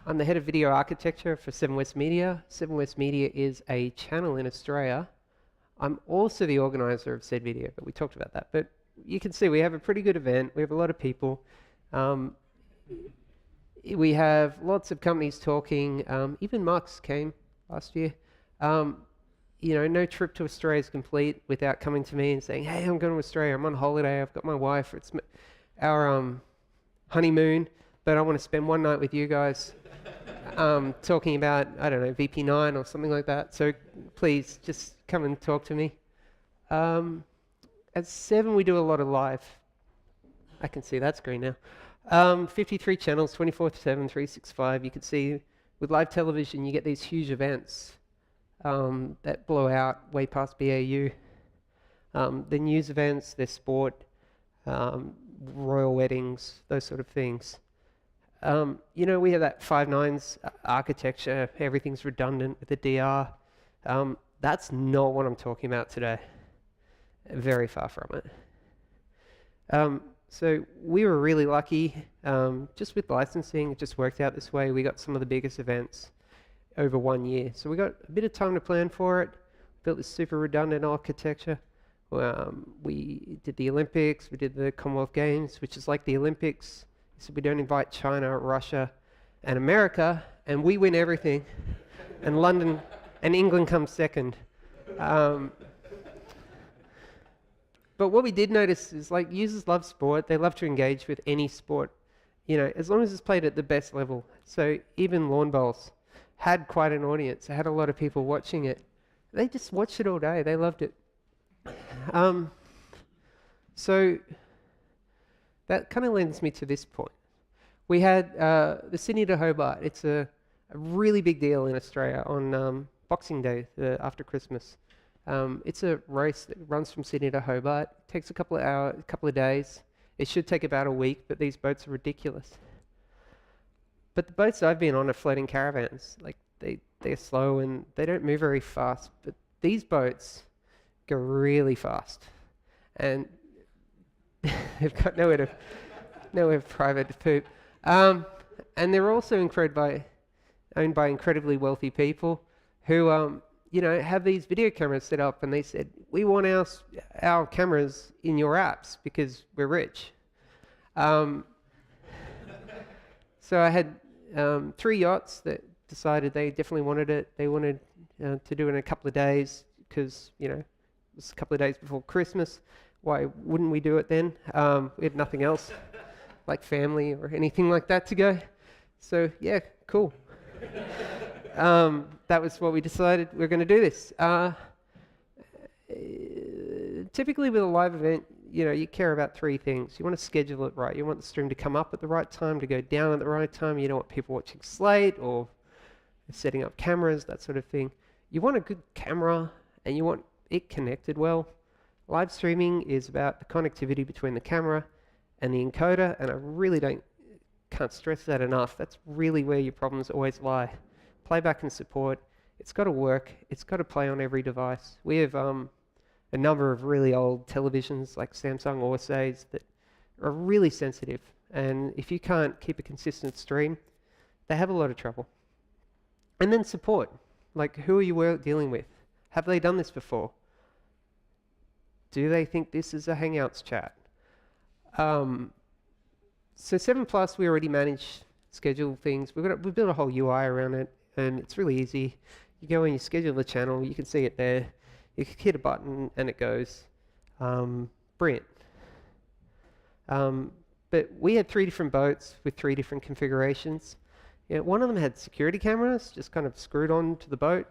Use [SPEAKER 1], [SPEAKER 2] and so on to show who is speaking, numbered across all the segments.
[SPEAKER 1] I'm the head of video architecture for Seven West Media. Seven West Media is a channel in Australia. I'm also the organizer of said video, but we talked about that. But you can see we have a pretty good event. We have a lot of people. We have lots of companies talking. Even Marx came last year. You know, no trip to Australia is complete without coming to me and saying, hey, I'm going to Australia. I'm on holiday. I've got my wife. It's our honeymoon, but I want to spend one night with you guys talking about, I don't know, VP9 or something like that. So please just come and talk to me. At Seven, we do a lot of live. I can see that screen now. 53 channels, 24/7, 365. You can see with live television, you get these huge events that blow out way past BAU. The news events, their sport, royal weddings, those sort of things. You know, we have that 5 nines architecture, everything's redundant with the DR. That's not what I'm talking about today. Very far from it. So we were really lucky, just with licensing, it just worked out this way. We got some of the biggest events over 1 year. So we got a bit of time to plan for it, built this super redundant architecture. We did the Olympics, we did the Commonwealth Games, which is like the Olympics. So we don't invite China, Russia, and America, and we win everything. And London and England come second. But what we did notice is, like, users love sport. They love to engage with any sport, you know, as long as it's played at the best level. So even lawn bowls had quite an audience. It had a lot of people watching it. They just watched it all day. They loved it. So that kind of lends me to this point. We had the Sydney to Hobart. It's a really big deal in Australia on Boxing Day, after Christmas. It's a race that runs from Sydney to Hobart. It takes a couple of hours, a couple of days. It should take about a week, but these boats are ridiculous. But the boats I've been on are floating caravans. Like, they're slow and they don't move very fast. But these boats go really fast, and they've got nowhere private to poop. And they're also owned by incredibly wealthy people who you know, have these video cameras set up, and they said, we want our cameras in your apps because we're rich. So I had 3 yachts that decided they definitely wanted it. They wanted to do it in a couple of days because, you know, it was a couple of days before Christmas. Why wouldn't we do it then? We had nothing else like family or anything like that to go. So yeah, cool. That was what we decided. We're going to do this. Typically with a live event, you know, you care about 3 things. You want to schedule it right. You want the stream to come up at the right time, to go down at the right time. You don't want people watching slate or setting up cameras, that sort of thing. You want a good camera, and you want it connected well. Live streaming is about the connectivity between the camera and the encoder, and I really can't stress that enough. That's really where your problems always lie. Playback and support, it's got to work. It's got to play on every device. We have a number of really old televisions like Samsung Orsays that are really sensitive, and if you can't keep a consistent stream, they have a lot of trouble. And then support, like, who are you dealing with? Have they done this before? Do they think this is a Hangouts chat? So 7 Plus, we already manage schedule things. We've built a whole UI around it, and it's really easy. You go in, you schedule the channel, you can see it there. You hit a button and it goes. Brilliant. But we had 3 different boats with 3 different configurations. Yeah, one of them had security cameras just kind of screwed onto the boat.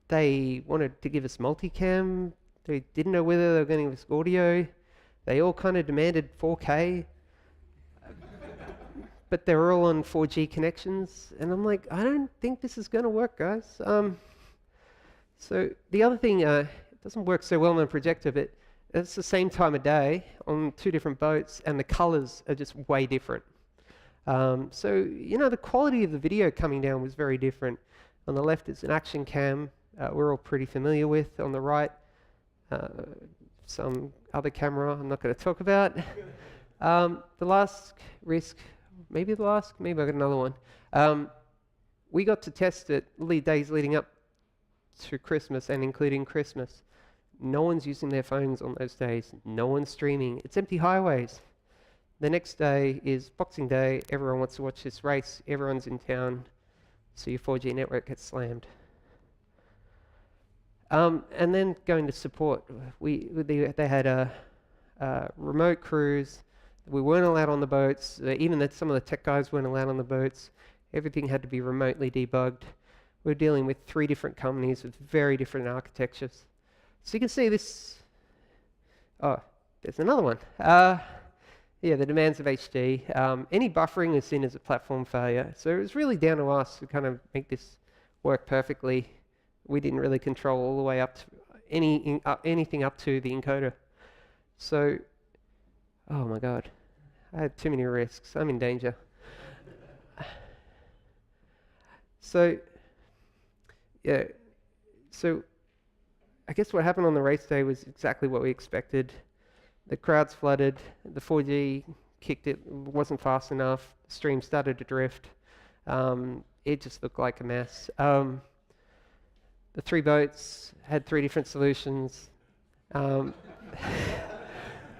[SPEAKER 1] They wanted to give us multicam. They didn't know whether they were going to give us audio. They all kind of demanded 4K. But they were all on 4G connections. And I'm like, I don't think this is going to work, guys. So the other thing, it doesn't work so well on a projector, but it's the same time of day on 2 different boats, and the colors are just way different. So, you know, the quality of the video coming down was very different. On the left is an action cam we're all pretty familiar with. On the right, some other camera I'm not going to talk about. The last risk maybe the last, maybe I got another one. Um, we got to test it days leading up to Christmas and including Christmas. No one's using their phones on those days. No one's streaming. It's empty highways. The next day is Boxing Day. Everyone wants to watch this race. Everyone's in town. So your 4G network gets slammed. And then going to support, they had a remote crews. We weren't allowed on the boats. Even that some of the tech guys weren't allowed on the boats. Everything had to be remotely debugged. We're dealing with 3 different companies with very different architectures. So you can see this. Oh, there's another one. Yeah, the demands of HD. Any buffering is seen as a platform failure. So it was really down to us to kind of make this work perfectly. We didn't really control all the way up to anything up to the encoder. So, oh my God, I had too many risks. I'm in danger. So, yeah, so I guess what happened on the race day was exactly what we expected. The crowds flooded, the 4G kicked it, wasn't fast enough, the stream started to drift. It just looked like a mess. The 3 boats had 3 different solutions.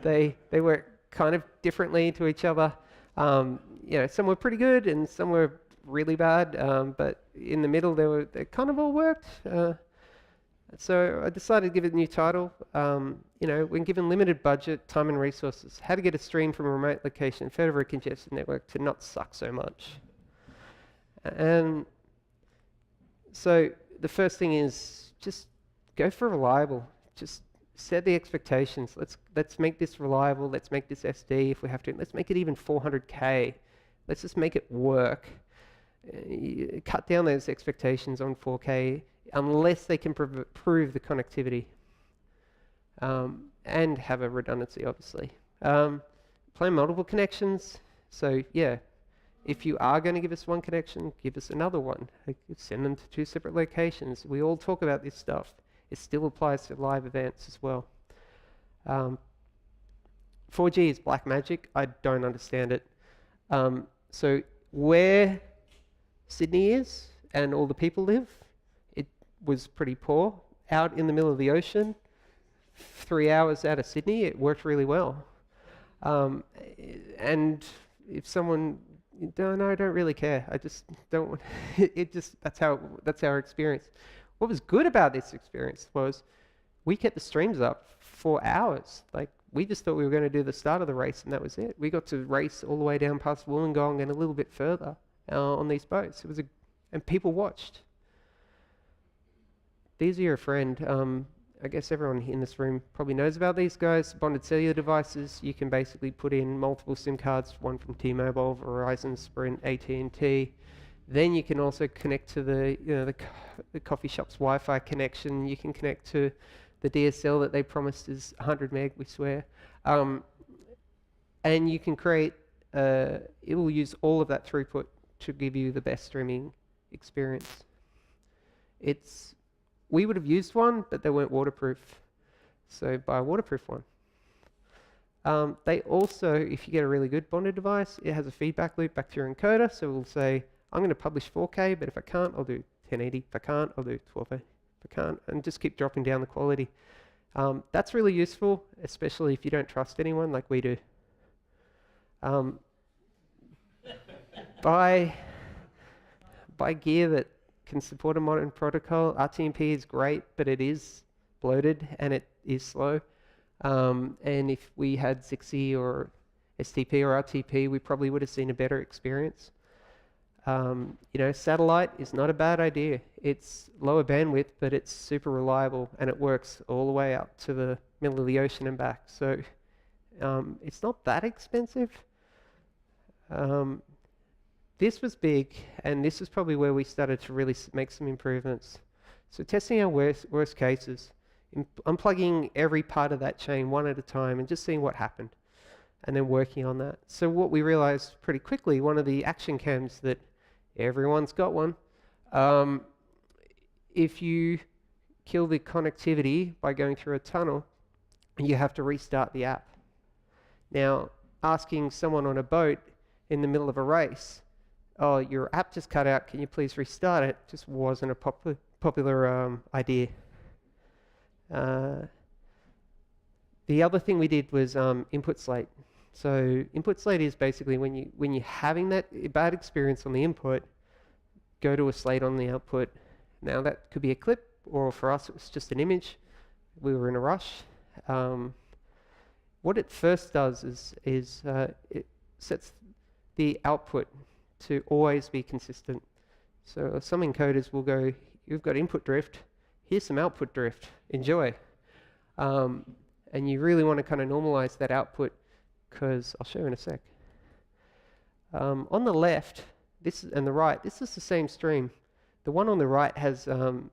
[SPEAKER 1] They work kind of differently to each other. Some were pretty good and some were really bad, but in the middle they kind of all worked. So I decided to give it a new title. When given limited budget, time and resources, how to get a stream from a remote location fed over a congested network to not suck so much. And so the first thing is just go for reliable. Just set the expectations. Let's make this reliable. Let's make this SD if we have to. Let's make it even 400K. Let's just make it work. Cut down those expectations on 4K unless they can prove the connectivity and have a redundancy, obviously. Plan multiple connections. So yeah, if you are going to give us one connection, give us another one. Send them to 2 separate locations. We all talk about this stuff. It still applies to live events as well. 4G is black magic. I don't understand it. So where Sydney is and all the people live, it was pretty poor. Out in the middle of the ocean, 3 hours out of Sydney, it worked really well. And if someone, I don't really care. I just don't want, that's our experience. What was good about this experience was we kept the streams up for hours. Like, we just thought we were going to do the start of the race and that was it. We got to race all the way down past Wollongong and a little bit further on these boats. And people watched. These are your friend. I guess everyone in this room probably knows about these guys. Bonded cellular devices. You can basically put in multiple SIM cards, one from T-Mobile, Verizon, Sprint, AT&T. Then you can also connect to the coffee shop's Wi-Fi connection. You can connect to the DSL that they promised is 100 meg, we swear. And you can create, it will use all of that throughput to give you the best streaming experience. We would have used one, but they weren't waterproof. So buy a waterproof one. They also, if you get a really good bonded device, it has a feedback loop back to your encoder. So it will say, I'm going to publish 4K, but if I can't, I'll do 1080. If I can't, I'll do 1280. If I can't, and just keep dropping down the quality. That's really useful, especially if you don't trust anyone like we do. Buy gear that can support a modern protocol. RTMP is great, but it is bloated and it is slow. And if we had ZXI or STP or RTP, we probably would have seen a better experience. Satellite is not a bad idea. It's lower bandwidth, but it's super reliable and it works all the way up to the middle of the ocean and back. So it's not that expensive. This was big, and this is probably where we started to really make some improvements. So testing our worst cases, unplugging every part of that chain one at a time and just seeing what happened, and then working on that. So what we realized pretty quickly, one of the action cams that everyone's got one, if you kill the connectivity by going through a tunnel, you have to restart the app. Now, asking someone on a boat in the middle of a race, oh, your app just cut out, can you please restart it? Just wasn't a popular idea. The other thing we did was input slate. So input slate is basically when you're having that bad experience on the input, go to a slate on the output. Now that could be a clip, or for us it was just an image. We were in a rush. What it first does is it sets the output to always be consistent. So some encoders will go, you've got input drift, here's some output drift, enjoy. And you really want to kind of normalize that output, because I'll show you in a sec. On the left, and the right, this is the same stream. The one on the right has an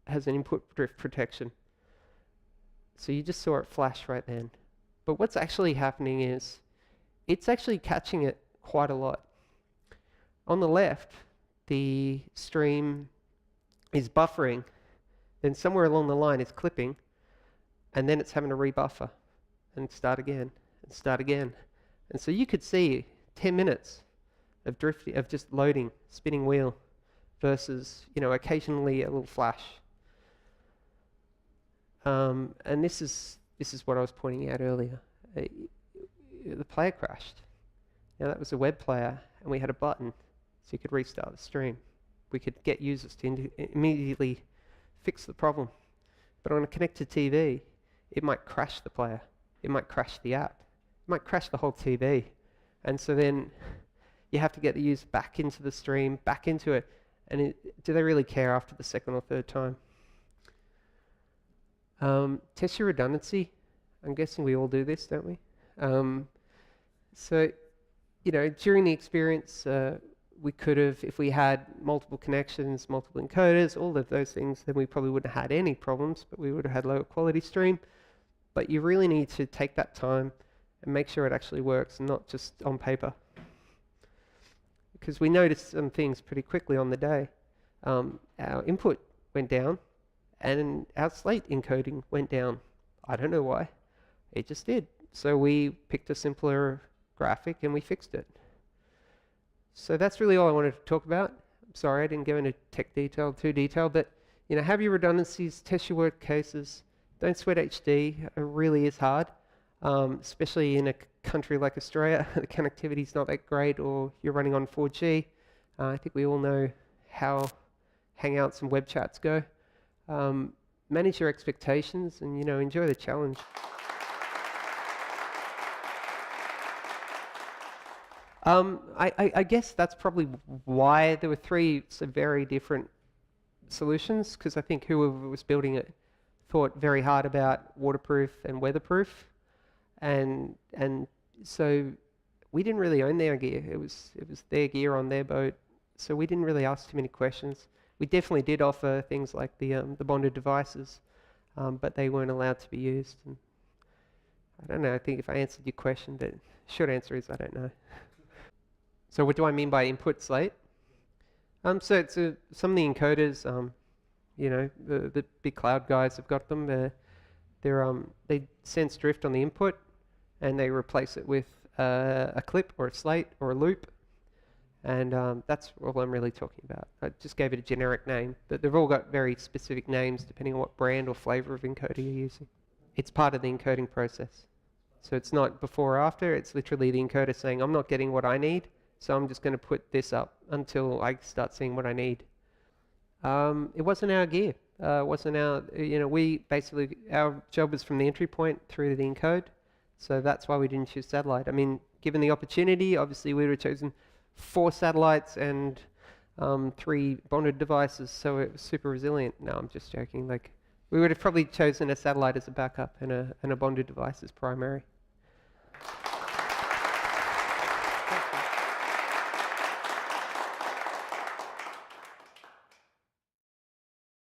[SPEAKER 1] input drift protection. So you just saw it flash right then. But what's actually happening is, it's actually catching it quite a lot. On the left, the stream is buffering, then somewhere along the line it's clipping, and then it's having to rebuffer and start again and start again. And so you could see 10 minutes of drifting, of just loading, spinning wheel, versus, you know, occasionally a little flash. And this is what I was pointing out earlier. The player crashed. Now that was a web player, and we had a button, so you could restart the stream. We could get users to immediately fix the problem. But on a connected TV, it might crash the player. It might crash the app. It might crash the whole TV. And so then you have to get the user back into the stream, back into it. And do they really care after the second or third time? Test your redundancy. I'm guessing we all do this, don't we? So, you know, during the experience, we could have, if we had multiple connections, multiple encoders, all of those things, then we probably wouldn't have had any problems, but we would have had lower quality stream. But you really need to take that time and make sure it actually works, and not just on paper. Because we noticed some things pretty quickly on the day. Our input went down, and our slate encoding went down. I don't know why. It just did. So we picked a simpler graphic and we fixed it. So that's really all I wanted to talk about. I'm sorry I didn't go into too detail, but you know, have your redundancies, test your work cases. Don't sweat HD. It really is hard, especially in a country like Australia. The connectivity is not that great, or you're running on 4G. I think we all know how Hangouts and web chats go. Manage your expectations, and you know, enjoy the challenge. I guess that's probably why there were three very different solutions, because I think whoever was building it thought very hard about waterproof and weatherproof, and so we didn't really own their gear. It was their gear on their boat, so we didn't really ask too many questions. We definitely did offer things like the bonded devices, but they weren't allowed to be used. And I don't know. I think if I answered your question, but short answer is I don't know. So what do I mean by input slate? So it's some of the encoders, you know, the big cloud guys have got them. They sense drift on the input, and they replace it with a clip or a slate or a loop, and that's all I'm really talking about. I just gave it a generic name, but they've all got very specific names depending on what brand or flavor of encoder you're using. It's part of the encoding process. So it's not before or after, it's literally the encoder saying, I'm not getting what I need, so I'm just going to put this up until I start seeing what I need. It wasn't our gear. Wasn't our, you know, we basically, our job was from the entry point through to the encode, so that's why we didn't choose satellite. I mean, given the opportunity, obviously we would have chosen 4 satellites and 3 bonded devices, so it was super resilient. No, I'm just joking. Like, we would have probably chosen a satellite as a backup and a bonded device as primary.